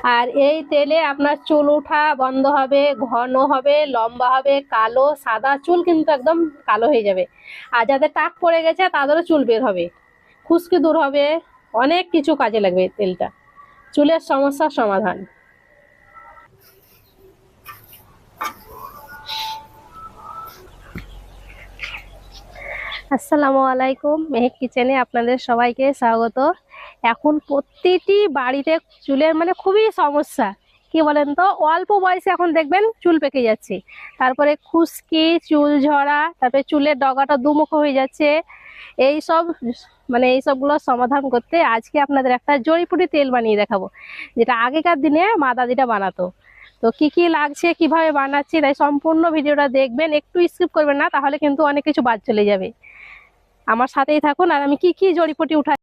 আর এই তেলে আপনার চুল ওঠা বন্ধ হবে, ঘন হবে, লম্বা হবে, কালো সাদা চুল কিন্তু একদম কালো হয়ে যাবে। আর যাদের টাক পড়ে গেছে তাদেরও চুল বের হবে, খুশকি দূর হবে, অনেক কিছু কাজে লাগবে এই তেলটা, চুলের সমস্যার সমাধান। আসসালামু আলাইকুম, মেহেক কিচেনে আপনাদের সবাইকে স্বাগত। এখন প্রতিটি বাড়িতে চুলের মানে খুবই সমস্যা। কি বলেন তো, অল্প বয়সে এখন দেখবেন চুল পেকে যাচ্ছে, তারপরে খুশকি, চুল ঝরা, তারপরে চুলের ডগাটা দুমুখো হয়ে যাচ্ছে। এই সব মানে এই সবগুলো সমাধান করতে আজকে আপনাদের একটা জড়িপুটি তেল বানিয়ে দেখাবো, যেটা আগেকার দিনে মা দাদিটা বানাতো। তো কি কি লাগছে, কিভাবে বানাচ্ছি, তাই সম্পূর্ণ ভিডিওটা দেখবেন, একটু স্কিপ করবেন না, তাহলে কিন্তু অনেক কিছু বাদ চলে যাবে। আমার সাথেই থাকুন আর আমি কি কি জড়িপুটি উঠাই।